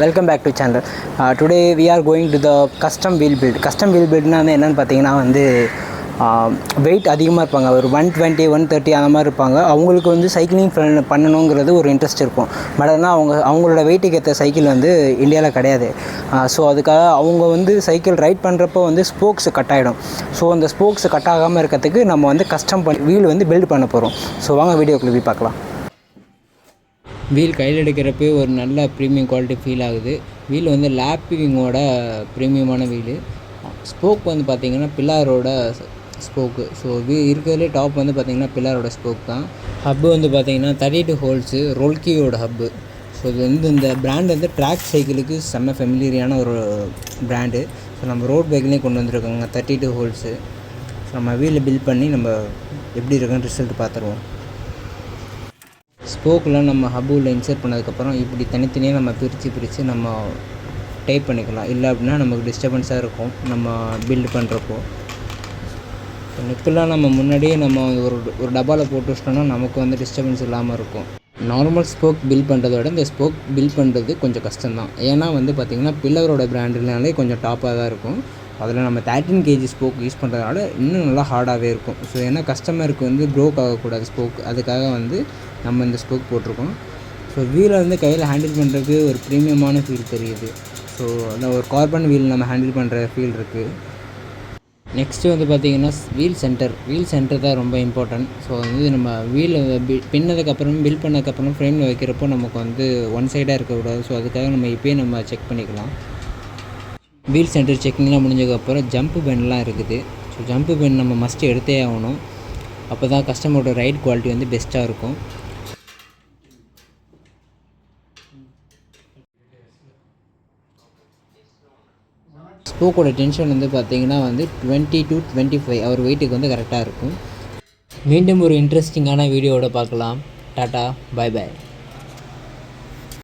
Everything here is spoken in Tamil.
Welcome back to channel. Today we are going to the custom wheel build. Custom wheel build na என்னன்னு பாத்தீங்கன்னா வந்து weight அதிகமாக இருப்பாங்க, ஒரு 120 130 அந்த மாதிரி இருப்பாங்க. அவங்களுக்கு வந்து சைக்கிளிங் பண்ணணுங்கிறது ஒரு இன்ட்ரெஸ்ட் இருக்கும். பட் ஆனால் அவங்களோட வெயிட்டுக்கு ஏற்ற சைக்கிள் வந்து இந்தியாவில் கிடையாது. ஸோ அதுக்காக அவங்க வந்து சைக்கிள் ரைட் பண்ணுறப்போ வந்து ஸ்போக்ஸ் கட் ஆகிடும். ஸோ அந்த ஸ்போக்ஸ் கட் ஆகாமல் இருக்கிறதுக்கு நம்ம வந்து கஸ்டம் வீல் வந்து பில்ட் பண்ண போகிறோம். ஸோ வாங்க வீடியோக்குள்ளே போய் பார்க்கலாம். வீல் கையில் எடுக்கிறப்பே ஒரு நல்ல ப்ரீமியம் குவாலிட்டி ஃபீல் ஆகுது. வீல் வந்து லேப்பிங்கோட ப்ரீமியமான வீலு. ஸ்போக் வந்து பார்த்திங்கன்னா பில்லாரோட ஸ்போக்கு. ஸோ இருக்கிறதுலே டாப் வந்து பார்த்திங்கன்னா பில்லாரோட ஸ்போக் தான். ஹப்பு வந்து பார்த்திங்கன்னா 32 ஹோல்ஸு ரோல்கியோட ஹப்பு. ஸோ இது வந்து இந்த பிராண்ட் வந்து ட்ராக் சைக்கிளுக்கு செம்ம ஃபெமிலியரான ஒரு பிராண்டு. ஸோ நம்ம ரோட் பைக்லேயும் கொண்டு வந்துருக்கோங்க 32 ஹோல்ஸு. ஸோ நம்ம வீலை பில்ட் பண்ணி நம்ம எப்படி இருக்குன்னு ரிசல்ட் பார்த்துருவோம். ஸ்போக்கில் நம்ம ஹப்பில் இன்சர்ட் பண்ணதுக்கப்புறம் இப்படி தனித்தனியாக நம்ம பிரித்து நம்ம டைப் பண்ணிக்கலாம். இல்லை அப்படின்னா நமக்கு டிஸ்டர்பன்ஸாக இருக்கும் நம்ம பில்டு பண்ணுறப்போ. நெக்கெலாம் நம்ம முன்னாடியே நம்ம ஒரு டப்பாவில் போட்டு வச்சிட்டோம்னா நமக்கு வந்து டிஸ்டர்பன்ஸ் இல்லாமல் இருக்கும். நார்மல் ஸ்போக் பில்ட் பண்ணுறத விட இந்த ஸ்போக் பில்ட் பண்ணுறது கொஞ்சம் கஷ்டம்தான். ஏன்னா வந்து பார்த்திங்கன்னா பில்லரோட பிராண்டுனாலே கொஞ்சம் டாப்பாக தான் இருக்கும். அதில் நம்ம 13 kg ஸ்போக் யூஸ் பண்ணுறதுனால இன்னும் நல்லா ஹார்டாகவே இருக்கும். ஸோ ஏன்னா கஸ்டமருக்கு வந்து ப்ரோக் ஆகக்கூடாது ஸ்போக், அதுக்காக வந்து நம்ம இந்த ஸ்போக் போட்டிருக்கோம். ஸோ வீலை வந்து கையில் ஹேண்டில் பண்ணுறதுக்கு ஒரு ப்ரீமியமான ஃபீல் தெரியுது. ஸோ அந்த ஒரு கார்பன் வீல் நம்ம ஹேண்டில் பண்ணுற ஃபீல் இருக்குது. நெக்ஸ்ட்டு வந்து பார்த்திங்கன்னா வீல் சென்டர் தான் ரொம்ப இம்பார்ட்டன்ட். ஸோ வந்து நம்ம வீல் பின்னதுக்கப்புறம் பில்ட் பண்ணதுக்கப்புறம் ஃப்ரேமில் வைக்கிறப்போ நமக்கு வந்து ஒன் சைடாக இருக்கக்கூடாது. ஸோ அதுக்காக நம்ம இப்போயே நம்ம செக் பண்ணிக்கலாம். வீல் சென்டர் செக்கிங்லாம் முடிஞ்சதுக்கப்புறம் ஜம்ப்பு பென்லாம் இருக்குது. ஸோ ஜம்ப்பு பென் நம்ம மஸ்ட்டு எடுத்தே ஆகணும். அப்போ தான் கஸ்டமரோட ரைட் குவாலிட்டி வந்து பெஸ்ட்டாக இருக்கும். ஸ்போக்கோட டென்ஷன் வந்து பார்த்திங்கன்னா வந்து 20 to 25 அவர் வெயிட்டுக்கு வந்து கரெக்டாக இருக்கும். மீண்டும் ஒரு இன்ட்ரெஸ்டிங்கான வீடியோவோட பார்க்கலாம். Tata, bye bye.